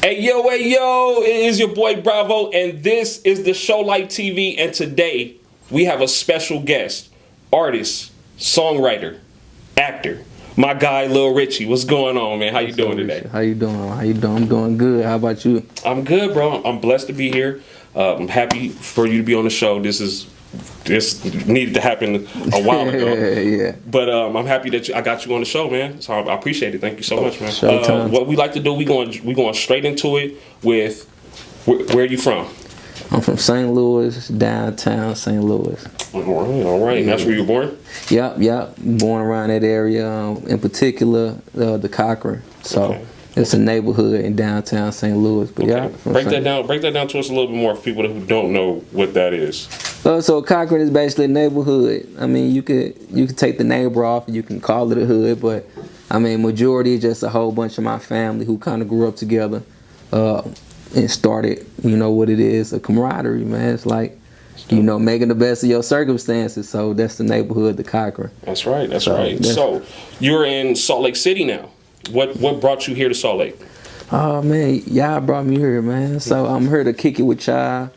Hey yo, it is your boy Bravo, and this is the ShowLifeTV, and today we have a special guest, artist, songwriter, actor, my guy Lil Richie. What's going on, man? How you doing today? How you doing? I'm doing good. How about you? I'm good, bro. I'm blessed to be here. I'm happy for you to be on the show. This needed to happen a while ago. Yeah. But I'm happy that I got you on the show, man. So I appreciate it. Thank you so much, man. Showtime. What we like to do, we going straight into it with where are you from? I'm from St. Louis, downtown St. Louis. All right. Yeah. That's where you were born? Yep. Born around that area, in particular, the Cochran. So. Okay. It's a neighborhood in downtown St. Louis. But okay. Break that down to us a little bit more for people who don't know what that is. So Cochran is basically a neighborhood. I mean, you could take the neighbor off and you can call it a hood, but I mean, majority is just a whole bunch of my family who kind of grew up together and started, what it is, a camaraderie, man. It's like, making the best of your circumstances. So that's the neighborhood, the Cochran. That's right. So you're in Salt Lake City now. What brought you here to Salt Lake? Oh man, y'all brought me here, man. So I'm here to kick it with y'all,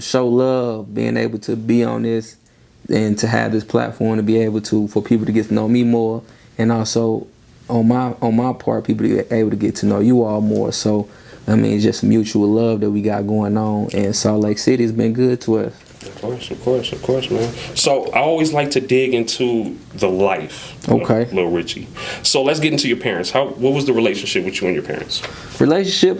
show love, being able to be on this and to have this platform to be able to, for people to get to know me more, and also on my part, people to be able to get to know you all more. So I mean, it's just mutual love that we got going on, and Salt Lake City has been good to us. Of course, man. So I always like to dig into the life of Lil Richie. So let's get into your parents. What was the relationship with you and your parents? Relationship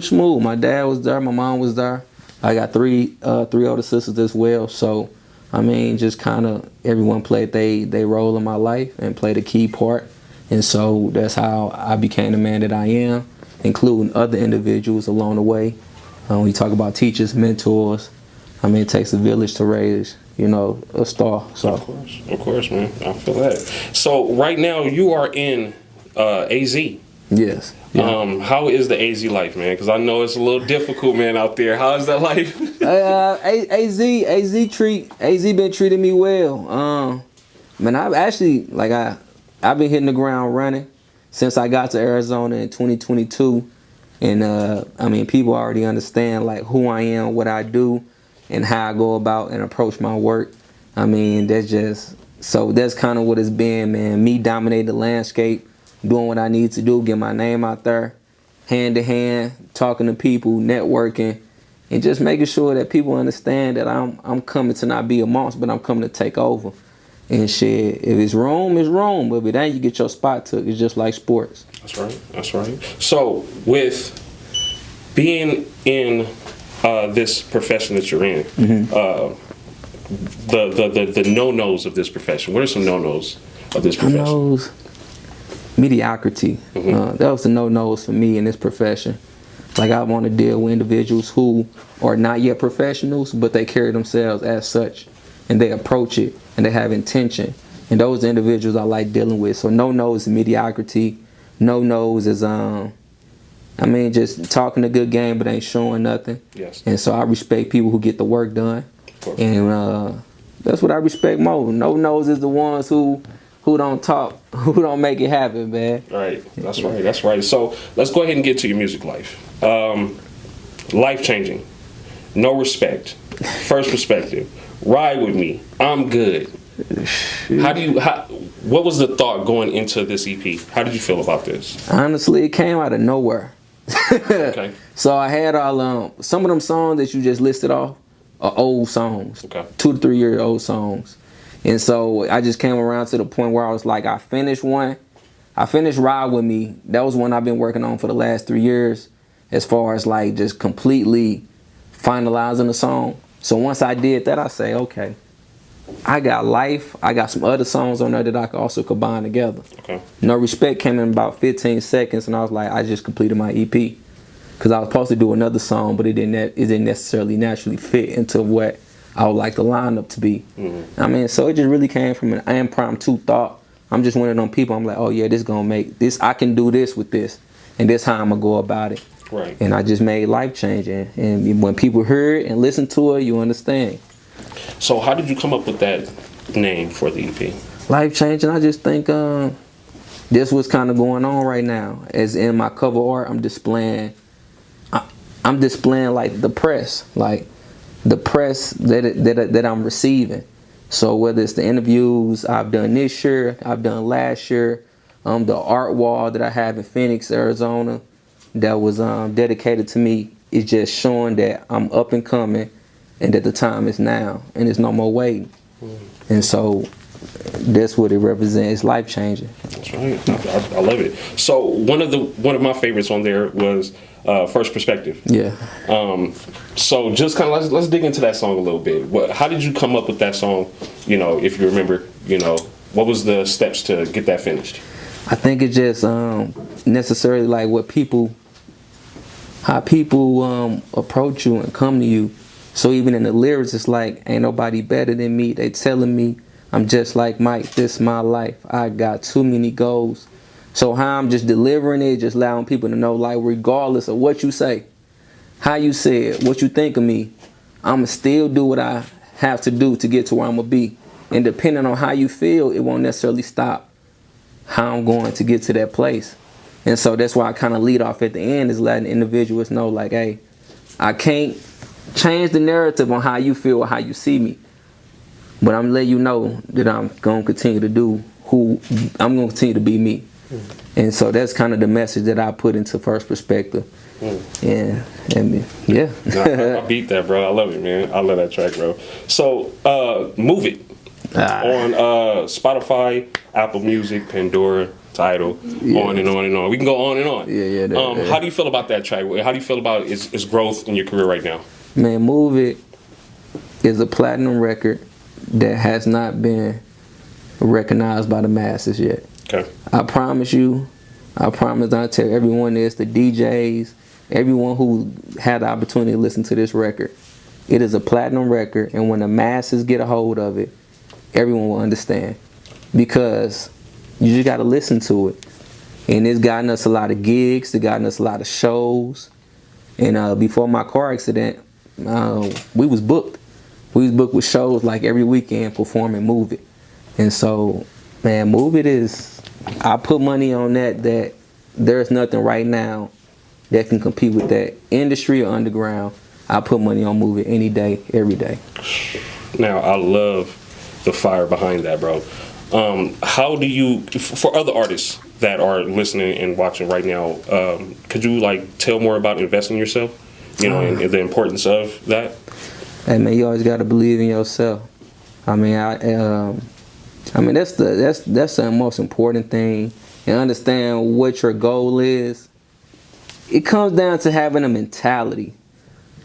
smooth. My dad was there, my mom was there. I got three older sisters as well. So I mean, just kind of everyone played they role in my life and played a key part. And so that's how I became the man that I am, including other individuals along the way. When you talk about teachers, mentors, I mean, it takes a village to raise, a star. So of course, man. I feel that. So right now you are in AZ. Yes. Yeah. How is the AZ life, man? Because I know it's a little difficult, man, out there. How is that life? AZ been treating me well. Man, I've actually I've been hitting the ground running since I got to Arizona in 2022, and I mean, people already understand who I am, what I do, and how I go about and approach my work. I mean, that's kind of what it's been, man. Me dominating the landscape, doing what I need to do, get my name out there, hand to hand, talking to people, networking, and just making sure that people understand that I'm coming to not be a monster, but I'm coming to take over. And shit, if it's room, it's room. But if it ain't, you get your spot took. It's just like sports. That's right. So with being in this profession that you're in, the no-nos of this profession. What are some no-nos of this profession? No-nos, mediocrity. That was the no-nos for me in this profession. I want to deal with individuals who are not yet professionals, but they carry themselves as such, and they approach it, and they have intention. And those individuals I like dealing with. So no-nos is mediocrity. No-nos is just talking a good game but ain't showing nothing. Yes. And so I respect people who get the work done. And that's what I respect most. No-nos is the ones who don't talk, who don't make it happen, man. Right. That's right. So let's go ahead and get to your music life. Life-changing. No respect. First perspective. Ride with me. I'm good. What was the thought going into this EP? How did you feel about this? Honestly, it came out of nowhere. Okay. So I had some of them songs that you just listed off are old songs. Okay. 2 to 3 year old songs. And so I just came around to the point where I was like, I finished Ride With Me. That was one I've been working on for the last 3 years, as far as just completely finalizing the song. So once I did that, I say, okay, I got Life. I got some other songs on there that I could also combine together. Okay. No Respect came in about 15 seconds, and I was like, I just completed my EP. Because I was supposed to do another song, but it didn't necessarily naturally fit into what I would like the lineup to be. I mean, so it just really came from an impromptu thought. I'm just one of them people, I'm like, oh yeah, this gonna make this, I can do this with this, and this how I'm gonna go about it. Right. And I just made life changing. And when people hear it and listen to it, you understand. So how did you come up with that name for the EP? Life changing, I just think this what's kind of going on right now. As in my cover art, I'm displaying like the press, that I'm receiving. So whether it's the interviews I've done this year, I've done last year, the art wall that I have in Phoenix, Arizona, that was dedicated to me, is just showing that I'm up and coming, and that the time is now, and there's no more waiting. And so that's what it represents. It's life changing. That's right. I love it. So one of my favorites on there was First Perspective. Yeah. So just kind of let's dig into that song a little bit. How did you come up with that song? You know, if you remember, what was the steps to get that finished? I think it's just necessarily like how people approach you and come to you. So even in the lyrics, it's like, ain't nobody better than me. They telling me I'm just like Mike, this my life. I got too many goals. So how I'm just delivering it, just allowing people to know, like, regardless of what you say, how you say it, what you think of me, I'ma still do what I have to do to get to where I'm gonna be. And depending on how you feel, it won't necessarily stop how I'm going to get to that place. And so that's why I kind of lead off at the end, is letting individuals know, like, hey, I can't change the narrative on how you feel or how you see me, but I'm letting you know that I'm gonna continue to do I'm gonna continue to be me. And so that's kind of the message that I put into First Perspective. Yeah. I beat that, bro. I love it, man. I love that track, bro. So Move It on Spotify, Apple Music, Pandora, Tidal, on and on and on. We can go on and on. Yeah. How do you feel about that track? How do you feel about its growth in your career right now? Man, Move It is a platinum record that has not been recognized by the masses yet. Okay. I promise I'll tell everyone this, the DJs, everyone who had the opportunity to listen to this record, it is a platinum record, and when the masses get a hold of it, everyone will understand, because you just got to listen to it. And it's gotten us a lot of gigs, it's gotten us a lot of shows. And before my car accident, we was booked. We was booked with shows like every weekend performing Move It. And so, man, Move It is, I put money on that there's nothing right now that can compete with that, industry or underground. I put money on Move It any day, every day. Now, I love the fire behind that, bro. How do you, for other artists that are listening and watching right now, could you like tell more about investing in yourself, and the importance of that? Hey man, you always got to believe in yourself. I mean, that's the most important thing, and understand what your goal is. It comes down to having a mentality.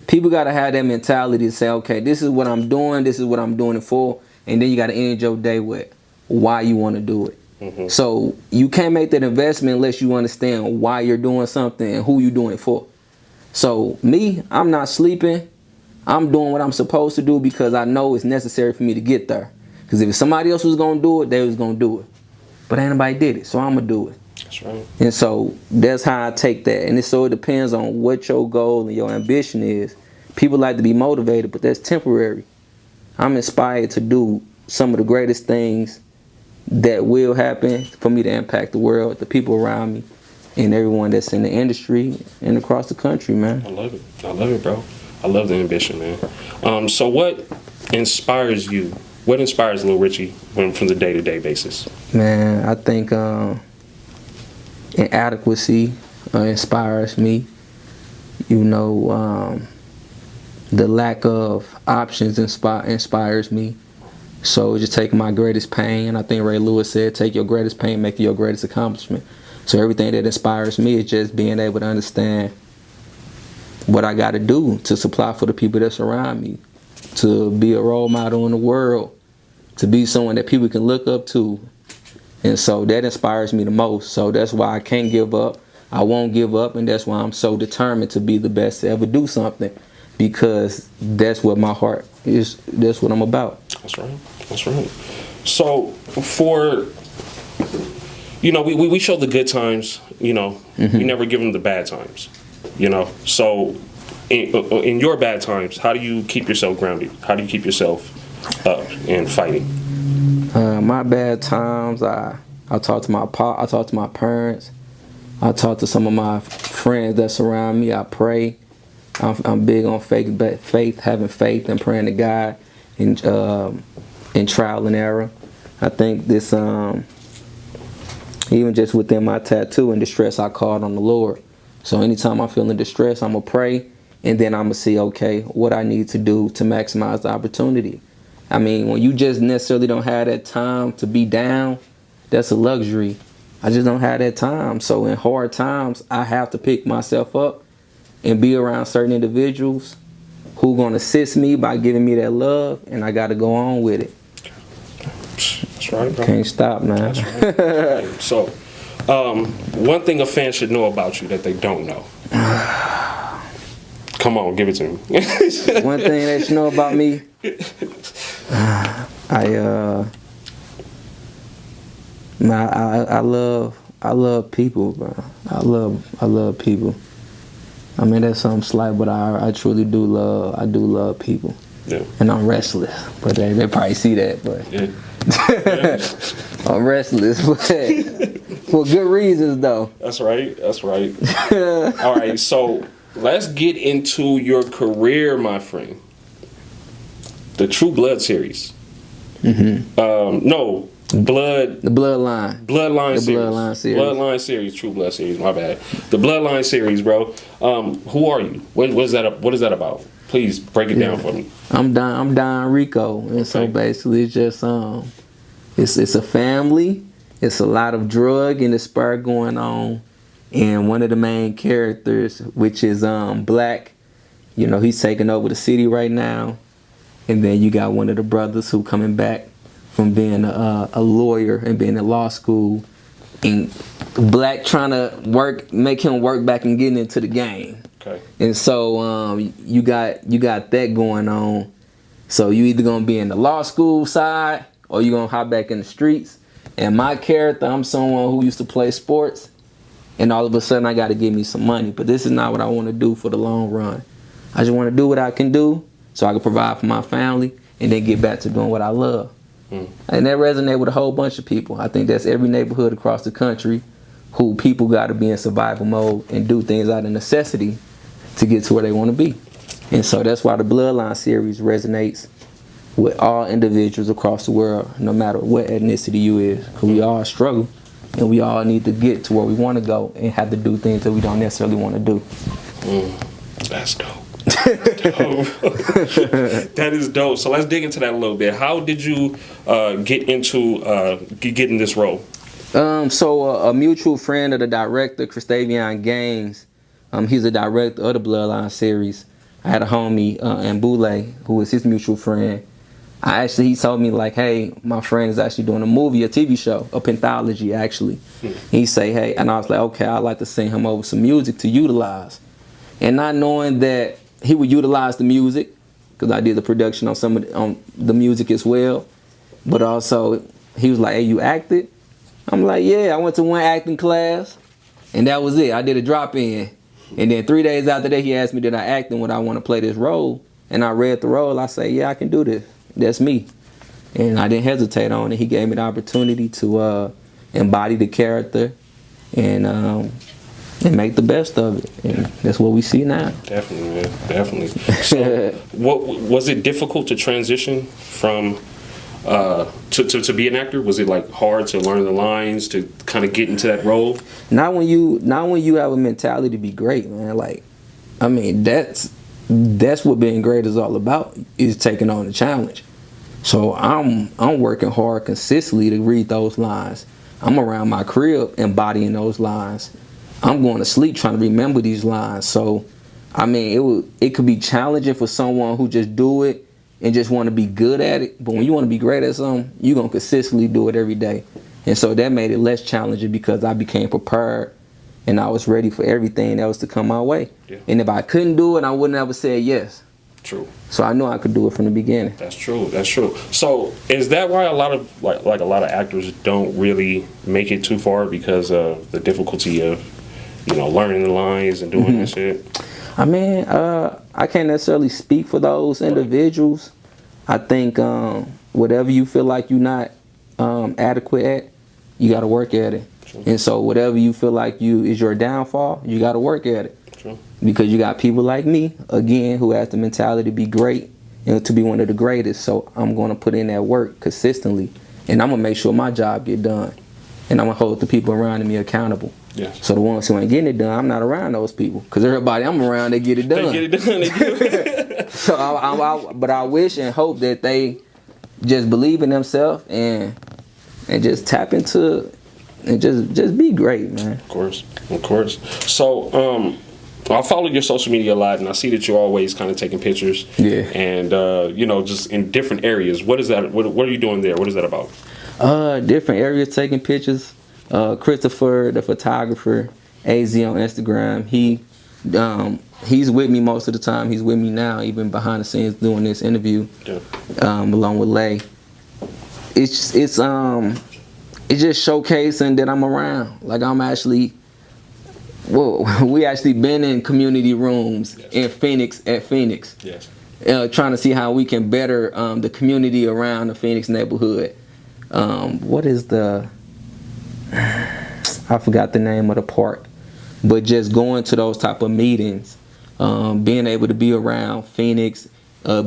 People got to have that mentality to say, okay, this is what I'm doing it for, and then you got to end your day with why you want to do it. Mm-hmm. So you can't make that investment unless you understand why you're doing something and who you're doing it for. So me, I'm not sleeping. I'm doing what I'm supposed to do because I know it's necessary for me to get there. Because if somebody else was going to do it, they was going to do it. But ain't nobody did it, so I'm going to do it. That's right. And so that's how I take that. And it depends on what your goal and your ambition is. People like to be motivated, but that's temporary. I'm inspired to do some of the greatest things that will happen for me to impact the world, the people around me, and everyone that's in the industry and across the country, man. I love it, bro. I love the ambition, man. So what inspires you? What inspires Lil Richie from the day-to-day basis? Man, I think inadequacy inspires me. The lack of options inspires me. So just taking my greatest pain, I think Ray Lewis said, take your greatest pain, make it your greatest accomplishment. So everything that inspires me is just being able to understand what I got to do to supply for the people that surround me, to be a role model in the world, to be someone that people can look up to. And so that inspires me the most. So that's why I can't give up. I won't give up, and that's why I'm so determined to be the best to ever do something, because that's what my heart is. That's what I'm about. That's right. So for, we show the good times, Mm-hmm. We never give them the bad times, So in your bad times, how do you keep yourself grounded? How do you keep yourself up and fighting? My bad times, I I talk to my I talk to my parents. I talk to some of my friends that surround me. I pray. I'm big on faith, having faith and praying to God in trial and error. I think this, even just within my tattoo and distress, I called on the Lord. So anytime I'm feeling distress, I'm going to pray, and then I'm going to see, okay, what I need to do to maximize the opportunity. I mean, when you just necessarily don't have that time to be down, that's a luxury. I just don't have that time. So in hard times, I have to pick myself up and be around certain individuals who are going to assist me by giving me that love, and I got to go on with it. That's right, bro. Can't stop, man. That's right. So, one thing a fan should know about you that they don't know. Come on, give it to me. One thing they should know about me, I love people, bro. I love people. I mean, that's something slight, but I truly do love people. Yeah. And I'm restless, but they probably see that, but Yeah. I'm restless, but for good reasons, though. That's right. That's right. All right, so let's get into your career, my friend. The True Blood series. Mm-hmm. No, The Bloodline. Bloodline The series. Bloodline series. Bloodline series. True Blood series. My bad. The Bloodline series, bro. Who are you? What is that about? Please break it down for me. I'm Don Rico, and so basically it's just it's a family. It's a lot of drug and despair going on, and one of the main characters, which is Black, you know, he's taking over the city right now, and then you got one of the brothers who coming back from being a lawyer and being in law school, and Black trying to make him work back and getting into the game. Okay. And so you got that going on. So you either gonna be in the law school side or you gonna hop back in the streets. And my character, I'm someone who used to play sports, and all of a sudden I got to give me some money. But this is not what I want to do for the long run. I just want to do what I can do so I can provide for my family and then get back to doing what I love. And that resonates with a whole bunch of people. I think that's every neighborhood across the country who people got to be in survival mode and do things out of necessity to get to where they want to be. And so that's why the Bloodline series resonates with all individuals across the world, no matter what ethnicity you is. Because we all struggle, and we all need to get to where we want to go and have to do things that we don't necessarily want to do. That's dope. That is dope. So let's dig into that a little bit. How did you get into getting this role? So a mutual friend of the director, Christavian Gaines, he's the director of the Bloodline series. I had a homie, Mbule, who was his mutual friend. He told me like, hey, my friend is actually doing a TV show, a penthology actually. He say, hey, and I was like, okay, I'd like to send him over some music to utilize. And not knowing that he would utilize the music, because I did the production on on the music as well. But also, he was like, hey, you acted? I'm like, yeah, I went to one acting class, and that was it. I did a drop-in. And then 3 days after that, he asked me, did I act and would I want to play this role? And I read the role. I say, yeah, I can do this. That's me. And I didn't hesitate on it. He gave me the opportunity to embody the character and make the best of it. And that's what we see now. Definitely, man. Definitely. So, what was it difficult to transition from to be an actor? Was it like hard to learn the lines, to kind of get into that role? Not when you have a mentality to be great, man. Like, I mean, that's what being great is all about, is taking on the challenge. So I'm working hard consistently to read those lines. I'm around my crib embodying those lines. I'm going to sleep trying to remember these lines. So, I mean, it could be challenging for someone who just do it and just want to be good at it. But when you want to be great at something, you're going to consistently do it every day. And so that made it less challenging because I became prepared and I was ready for everything that was to come my way. Yeah. And if I couldn't do it, I wouldn't ever say yes. True. So I knew I could do it from the beginning. That's true. That's true. So is that why a lot of like a lot of actors don't really make it too far, because of the difficulty of, you know, learning the lines and doing that shit? I mean, I can't necessarily speak for those individuals. I think whatever you feel like you're not adequate at, you got to work at it. True. And so whatever you feel like is your downfall, you got to work at it. True. Because you got people like me, again, who has the mentality to be great and to be one of the greatest. So I'm going to put in that work consistently, and I'm going to make sure my job get done. And I'm going to hold the people around me accountable. Yes. So the ones who ain't getting it done, I'm not around those people. Because everybody I'm around, they get it done. They get it done. They get it. So but I wish and hope that they just believe in themselves and just tap into and just be great, man. Of course. So I follow your social media a lot, and I see that you're always kind of taking pictures. Yeah. And just in different areas. What is that? What are you doing there? What is that about? Different areas taking pictures. Christopher, the photographer, AZ on Instagram. He's with me most of the time. He's with me now, even behind the scenes doing this interview. Yeah. Along with Lay. It's just showcasing that I'm around. Like I'm actually. Well, we actually been in community rooms in Phoenix at Phoenix. Yes. Trying to see how we can better the community around the Phoenix neighborhood. What is I forgot the name of the park, but just going to those type of meetings, being able to be around Phoenix,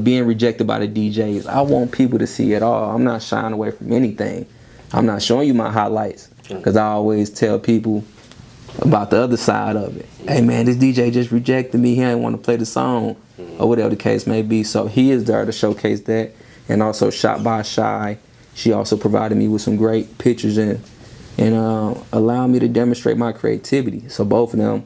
being rejected by the DJs. I want people to see it all. I'm not shying away from anything. I'm not showing you my highlights because I always tell people about the other side of it. Hey man, this DJ just rejected me. He ain't want to play the song or whatever the case may be. So he is there to showcase that. And also Shot by Shy. She also provided me with some great pictures and allowed me to demonstrate my creativity. So both of them,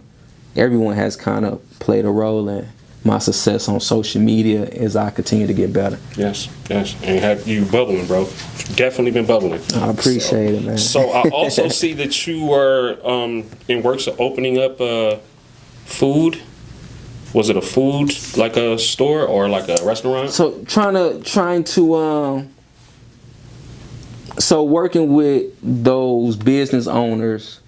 everyone has kind of played a role in my success on social media as I continue to get better. Yes. And have you bubbling, bro. Definitely been bubbling. I appreciate it, man. So I also see that you were in works of opening up food. Was it a food, like a store or like a restaurant? So trying to working with those business owners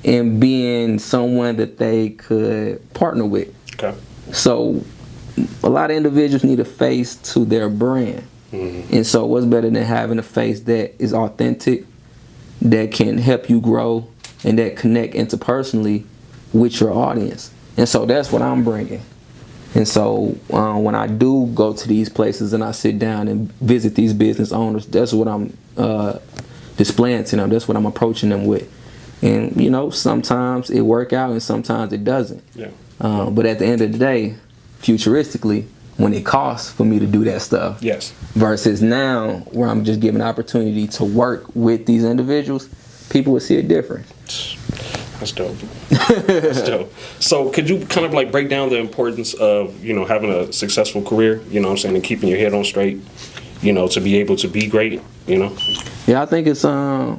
and being someone that they could partner with. Okay. So a lot of individuals need a face to their brand. Mm-hmm. And so what's better than having a face that is authentic, that can help you grow, and that connect interpersonally with your audience. And so that's what I'm bringing. And so when I do go to these places and I sit down and visit these business owners, that's what I'm displaying to them. That's what I'm approaching them with. And, sometimes it works out and sometimes it doesn't. Yeah. But at the end of the day, futuristically, when it costs for me to do that stuff, yes, versus now where I'm just given opportunity to work with these individuals, people will see a difference. That's dope. That's dope. So could you kind of like break down the importance of, having a successful career, and keeping your head on straight, to be able to be great, Yeah, I think it's, however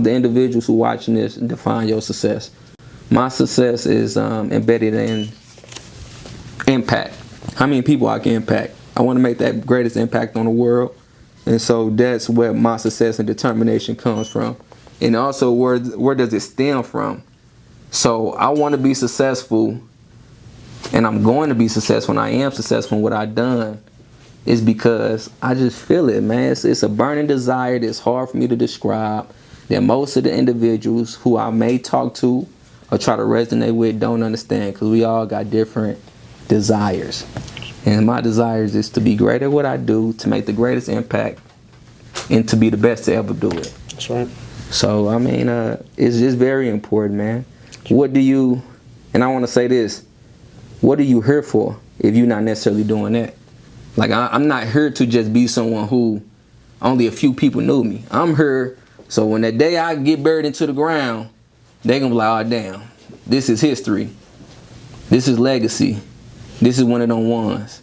the individuals who watching this define your success. My success is embedded in impact. How many people I can impact? I want to make that greatest impact on the world. And so that's where my success and determination comes from. And also, where does it stem from? So I want to be successful, and I'm going to be successful, and I am successful in what I've done, is because I just feel it, man. It's a burning desire that's hard for me to describe, that most of the individuals who I may talk to or try to resonate with don't understand, because we all got different desires. And my desires is to be great at what I do, to make the greatest impact, and to be the best to ever do it. That's right. So, it's just very important, man. And I want to say this, what are you here for if you're not necessarily doing that? Like, I'm not here to just be someone who only a few people knew me. I'm here so when that day I get buried into the ground, they gonna be like, oh, damn, this is history. This is legacy. This is one of them ones.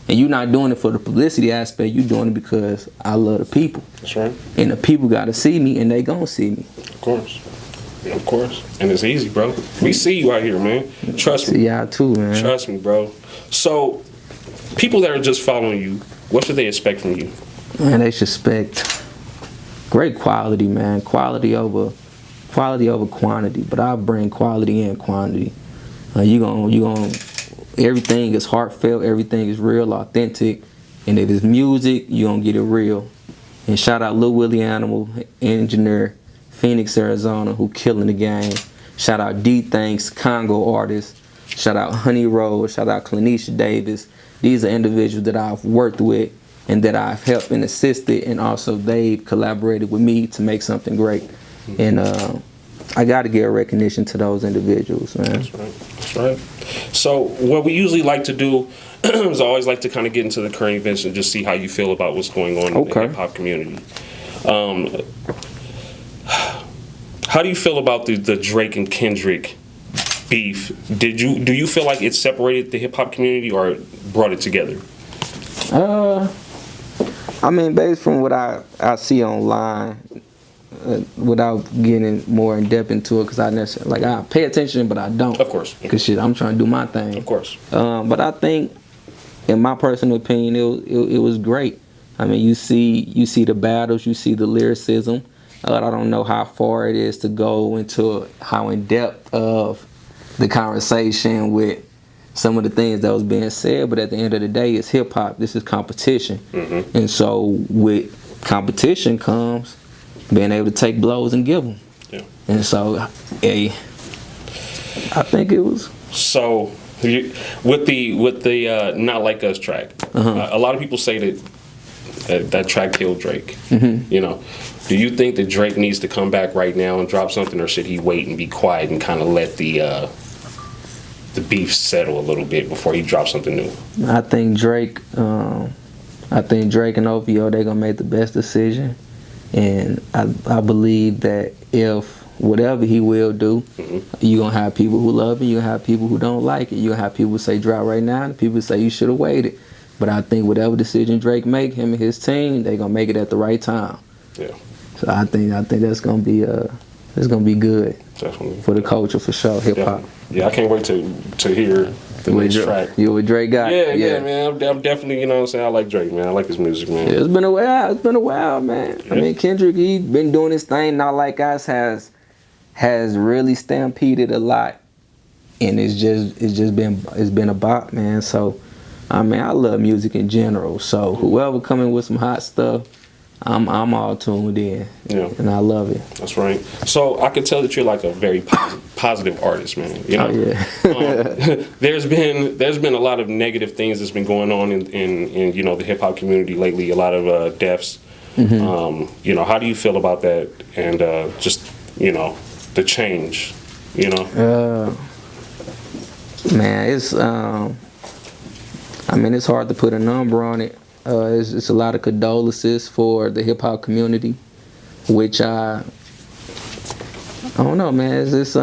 And you're not doing it for the publicity aspect. You're doing it because I love the people. That's right. And the people got to see me, and they gonna see me. Of course. Of course. And it's easy, bro. We see you out here, man. Trust me. See y'all too, man. Trust me, bro. So, people that are just following you, what should they expect from you? Man, they should expect great quality, man. Quality over quantity. But I bring quality and quantity. Everything is heartfelt, everything is real, authentic, and if it's music, you're gonna get it real. And shout out Lil Willie Animal, engineer, Phoenix, Arizona, who killing the game. Shout out D Thanks, Congo artist. Shout out Honey Rose. Shout out Clanisha Davis. These are individuals that I've worked with and that I've helped and assisted, and also they've collaborated with me to make something great. And I got to give recognition to those individuals, man. That's right. That's right. So what we usually like to do is I always like to kind of get into the current events and just see how you feel about what's going on in the hip hop community. How do you feel about the Drake and Kendrick beef? Do you feel like it separated the hip hop community or brought it together? I mean, based from what I see online, without getting more in depth into it, because I pay attention, but I don't. Of course. Because I'm trying to do my thing. Of course. But I think, in my personal opinion, it was great. I mean, you see the battles, you see the lyricism. I don't know how far it is to go into how in depth of the conversation with some of the things that was being said, but at the end of the day, it's hip hop. This is competition, and so with competition comes being able to take blows and give them. Yeah. And so, I think it was. So, with the Not Like Us track, a lot of people say that track killed Drake. You know, do you think that Drake needs to come back right now and drop something, or should he wait and be quiet and kind of let the beef settle a little bit before he drops something new? I think Drake and OVO, they're gonna make the best decision, and I believe that if whatever he will do, you're gonna have people who love it, you're gonna have people who don't like it, you're gonna have people who say drop right now, and people say you should have waited. But I think whatever decision Drake make, him and his team, they're gonna make it at the right time. Yeah. So I think that's gonna be it's gonna be good. Definitely. For the culture, for sure, hip hop. Yeah, I can't wait to hear the next track. You with Drake guy? Yeah, man. I'm definitely, you know what I'm saying, I like Drake, man. I like his music, man. Yeah, it's been a while, man. Yeah. I mean, Kendrick, he been doing his thing. Not Like Us has really stampeded a lot, and it's been a bop, man. So, I mean, I love music in general. So whoever coming with some hot stuff, I'm all tuned in, and I love it. That's right. So I could tell that you're like a very positive artist, man. You know, there's been a lot of negative things that's been going on in you know, the hip hop community lately. A lot of deaths. You know, how do you feel about that? And just, you know, the change. You know, man, it's I mean, it's hard to put a number on it. It's a lot of condolences for the hip hop community, which I don't know, man. It's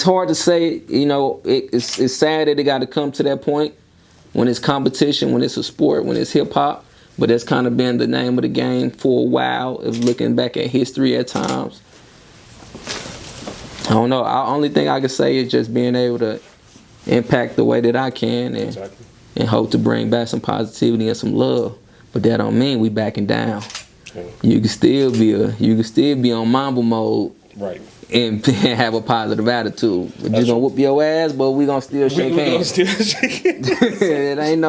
hard to say. You know, it's sad that it got to come to that point when it's competition, when it's a sport, when it's hip hop. But that's kind of been the name of the game for a while. Of looking back at history at times. I don't know. The only thing I can say is just being able to impact the way that I can, and hope to bring back some positivity and some love. But that don't mean we backing down. You can still be on Mamba mode, right, and have a positive attitude. We're just gonna whoop your ass, but we gonna still shake hands. It ain't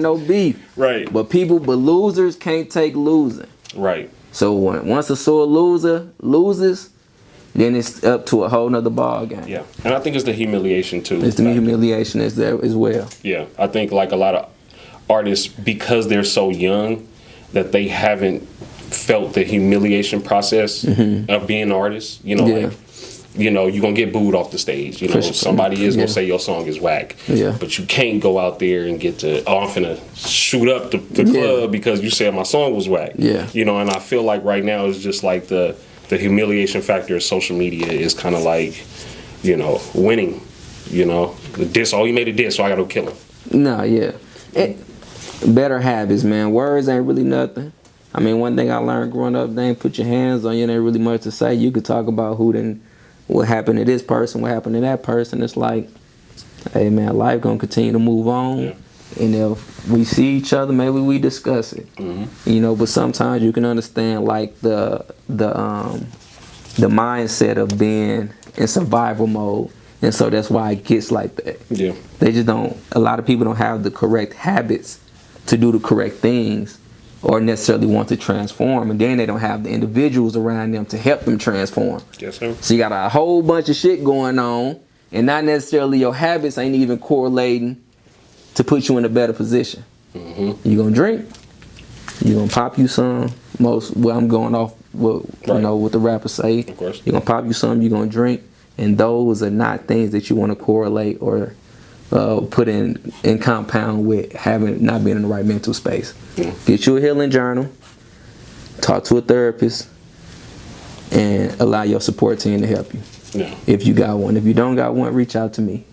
no beef, right? But losers can't take losing, right? So once a sore loser loses, then it's up to a whole nother ball game. Yeah, and I think it's the humiliation too. It's the humiliation is there as well. Yeah, I think like a lot of artists, because they're so young, that they haven't felt the humiliation process of being an artist. You know, like, you know, you're gonna get booed off the stage. You know, somebody is gonna say your song is whack. Yeah. But you can't go out there and get to, oh, I'm finna shoot up the club because you said my song was whack. Yeah. You know, and I feel like right now it's just like the humiliation factor of social media is kind of like, you know, winning. You know, the diss. Oh, he made a diss, so I gotta kill him. No, yeah. Better habits, man. Words ain't really nothing. I mean, one thing I learned growing up, they ain't put your hands on you. There ain't really much to say. You could talk about what happened to this person, what happened to that person. It's like, hey, man, life gonna continue to move on. Yeah. And if we see each other, maybe we discuss it. You know, but sometimes you can understand like the mindset of being in survival mode, and so that's why it gets like that. Yeah, they just don't. A lot of people don't have the correct habits to do the correct things or necessarily want to transform, and then they don't have the individuals around them to help them transform. Yes, sir. So you got a whole bunch of shit going on, and not necessarily your habits ain't even correlating to put you in a better position. Mm-hmm. You gonna drink, you gonna pop you some. I'm going off what you know what the rappers say. Of course. You gonna pop you some, you gonna drink, and those are not things that you want to correlate or put in compound with not being in the right mental space. Get you a healing journal, talk to a therapist, and allow your support team to help you. Yeah. If you got one. If you don't got one, reach out to me.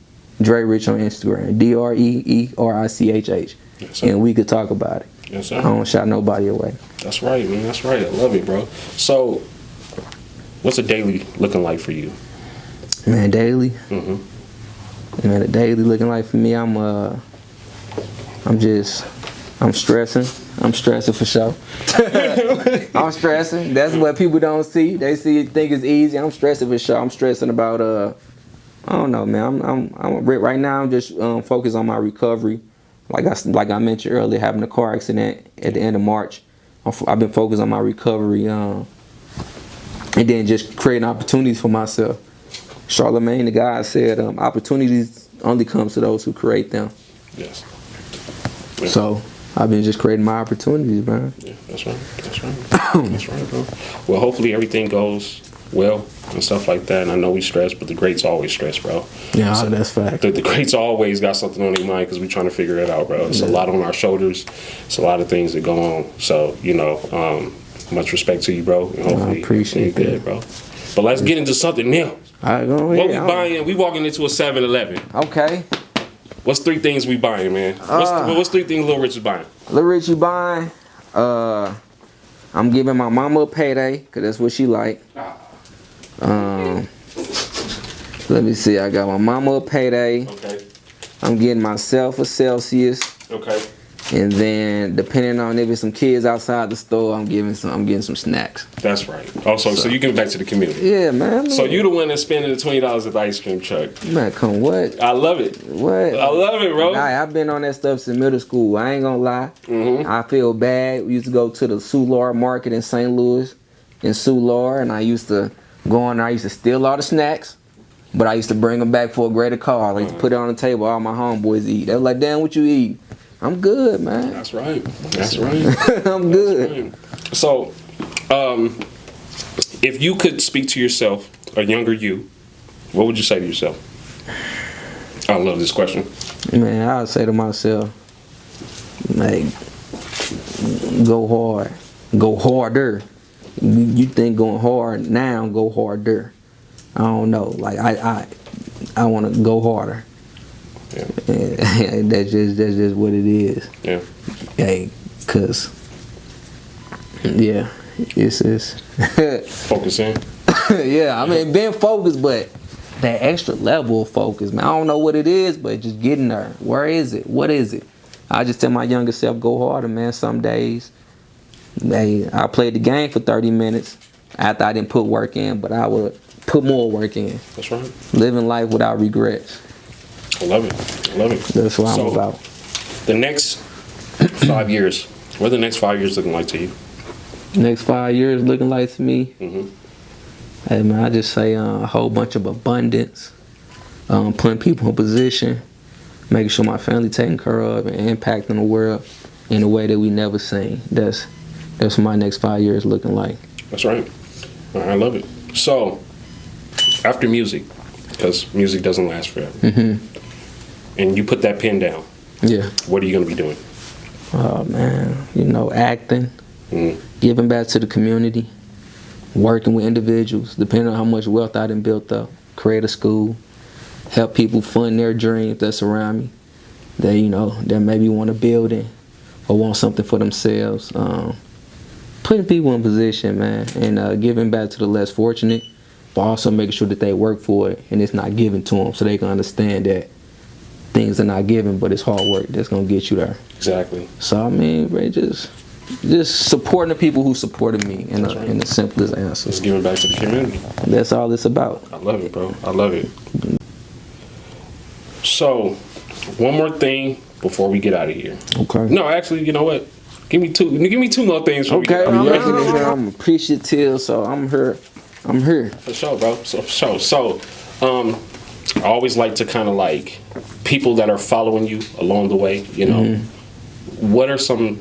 Dre Rich on Instagram. DREERICHH. Yes, sir. And we could talk about it. Yes, sir. I don't shy nobody away. That's right, man. That's right. I love it, bro. So, what's a daily looking like for you? Man, daily. Mm-hmm. Man, the daily looking like for me, I'm stressing. I'm stressing for sure. I'm stressing. That's what people don't see. They think it's easy. I'm stressing for sure. I'm stressing about I don't know, man. I'm right now. I'm just focused on my recovery. Like I mentioned earlier, having a car accident at the end of March. I've been focused on my recovery, and then just creating opportunities for myself. Charlemagne, the guy, said, opportunities only comes to those who create them. Yes. Yeah. So I've been just creating my opportunities, man. Yeah, that's right. That's right. That's right, bro. Well, hopefully everything goes well and stuff like that. And I know we stress, but the greats always stress, bro. Yeah, so that's fact. The greats always got something on their mind because we're trying to figure it out, bro. It's a lot on our shoulders. It's a lot of things that go on. So, much respect to you, bro. And hopefully I appreciate you're good, bro. But let's get into something new. All right, go What ahead. we buying? We walking into a 7-Eleven. Okay. What's 3 things we buying, man? What's 3 things Lil Richie buying? Lil Richie buying. I'm giving my mama a payday because that's what she like. Let me see. I got my mama a payday. Okay. I'm getting myself a Celsius. Okay. And then depending on if it's some kids outside the store, I'm getting some snacks. That's right. Also, so you give it back to the community. Yeah, man. So you the one that's spending the $20 at the ice cream truck. Man, come what? I love it. What? I love it, bro. I've been on that stuff since middle school. I ain't gonna lie. Mm-hmm. I feel bad. We used to go to the Soulard Market in St. Louis, in Soulard, and I used to go in there. I used to steal all the snacks, but I used to bring them back for a greater cause. I used to put it on the table. All my homeboys eat. They were like, "Damn, what you eat?" I'm good, man. That's right. That's right. I'm good. Right. So, if you could speak to yourself, a younger you, what would you say to yourself? I love this question. Man, I would say to myself, like, go hard. Go harder. You think going hard now, go harder. I don't know. Like, I want to go harder. Yeah. And that's just what it is. Yeah. Hey, cause yeah, it's Focus in. yeah. I mean, being focused, but that extra level of focus, man. I don't know what it is, but just getting there. Where is it? What is it? I just tell my younger self, go harder, man. Some days, I played the game for 30 minutes after I didn't put work in, but I would put more work in. That's right. Living life without regrets. I love it. I love it. That's what I'm about. The next 5 years, what are the next 5 years looking like to you? Next 5 years looking like to me? Mm-hmm. Hey, man, I just say a whole bunch of abundance, putting people in position, making sure my family taken care of, and impacting the world in a way that we never seen. That's what my next 5 years looking like. That's right. I love it. So, after music, because music doesn't last forever, Mm-hmm. and you put that pen down, Yeah. what are you going to be doing? Oh, man, acting, Mm. giving back to the community, working with individuals, depending on how much wealth I done built up, create a school, help people fund their dreams that's around me, that maybe want a building or want something for themselves. Putting people in position, man, and giving back to the less fortunate, but also making sure that they work for it and it's not given to them so they can understand that things are not given, but it's hard work that's going to get you there. Exactly. So, I mean, Ray, just supporting the people who supported me in the simplest answer. Just giving back to the community. That's all it's about. I love it, bro. I love it. So, one more thing before we get out of here? Okay. No, actually, you know what? Give me two more things. Okay, I'm I'm appreciative, so I'm here. For sure, bro. So, I always like to kind of like people that are following you along the way. You know, what are some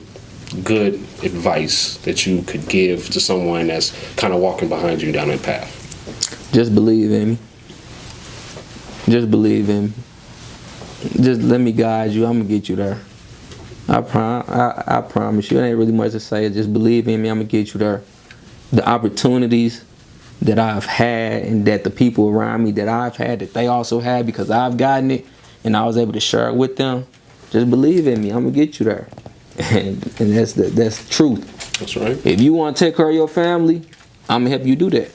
good advice that you could give to someone that's kind of walking behind you down that path? Just believe in me. Just believe in me. Just let me guide you. I'm gonna get you there. I promise you. It ain't really much to say. Just believe in me. I'm gonna get you there. The opportunities that I've had and that the people around me that I've had that they also had because I've gotten it and I was able to share it with them. Just believe in me. I'm gonna get you there. And that's the truth. That's right. If you want to take care of your family, I'm gonna help you do that.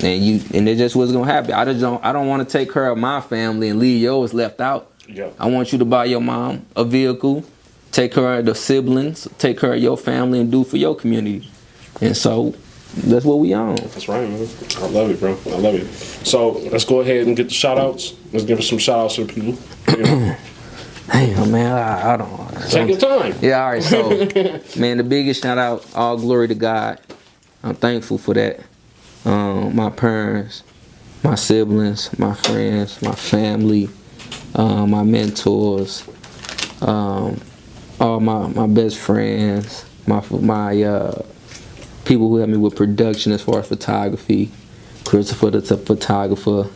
And it just wasn't gonna happen. I don't want to take care of my family and leave yours left out. Yeah. I want you to buy your mom a vehicle, take care of the siblings, take care of your family, and do for your community. And so that's what we on. That's right, man. I love it, bro. I love it. So let's go ahead and get the shout outs. Let's give us some shout outs to the people. You know? Damn, man, I don't. Take your time. Yeah, all right. So, man, the biggest shout out, all glory to God. I'm thankful for that. My parents, my siblings, my friends, my family, my mentors, all my best friends, my people who help me with production as far as photography. Christopher, the photographer.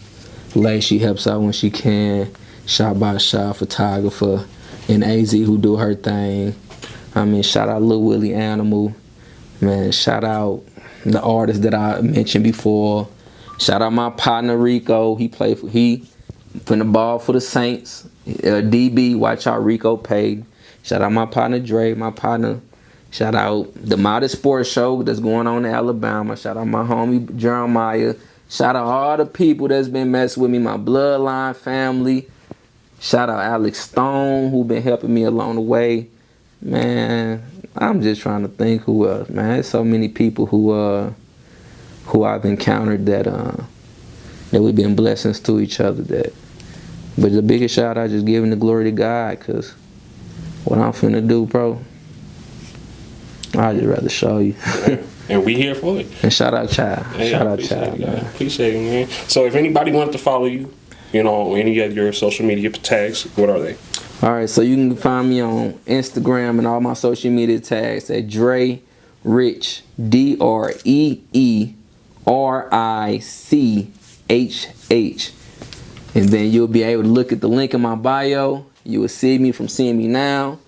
Lacey helps out when she can. Shot by shot photographer. And AZ who do her thing. I mean, shout out Lil Willie Animal. Man, shout out the artists that I mentioned before. Shout out my partner Rico. He from the ball for the Saints. DB, watch out Rico paid. Shout out my partner Dre, my partner. Shout out the Modest Sports Show that's going on in Alabama. Shout out my homie Jeremiah. Shout out all the people that's been messing with me, my bloodline family. Shout out Alex Stone who been helping me along the way. Man, I'm just trying to think who else, man. There's so many people who I've encountered that we've been blessings to each other. But the biggest shout out just giving the glory to God, cause what I'm finna do, bro, I'd just rather show you. And we here for it. And shout out Child. Hey, shout out Child, man. Appreciate it, man. So if anybody wanted to follow you, you know, any of your social media tags, what are they? All right, so you can find me on Instagram and all my social media tags at Dre Rich, DREERICHH. And then you'll be able to look at the link in my bio. You will see me from seeing me now.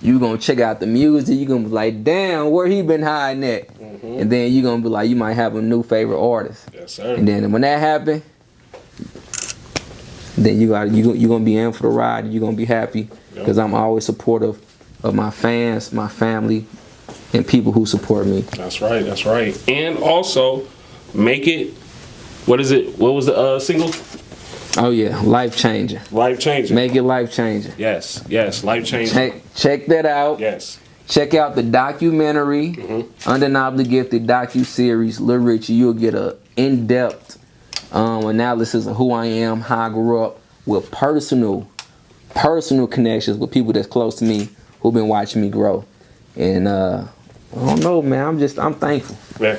You're going to check out the music. You're going to be like, damn, where he been hiding at? And then you're going to be like, you might have a new favorite artist. Yes, sir. And then when that happens, then you're going to be in for the ride and you're going to be happy because I'm always supportive of my fans, my family, and people who support me. That's right, that's right. And also, make it, what is it? What was the single? Oh, yeah, Life Changing. Life Changing. Make it life changing. Yes, Life Changing. Check that out. Yes. Check out the documentary, Undeniably Gifted docu-series, Lil Richie. You'll get a in-depth analysis of who I am, how I grew up, with personal connections with people that's close to me who've been watching me grow. And I don't know, man. I'm thankful. Yeah,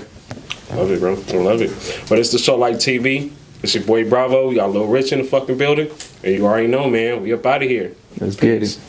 love it, bro. I love it. But it's the ShowLifeTV. It's your boy Bravo. Y'all Lil Richie in the fucking building, and you already know, man. We up out of here. Let's get it.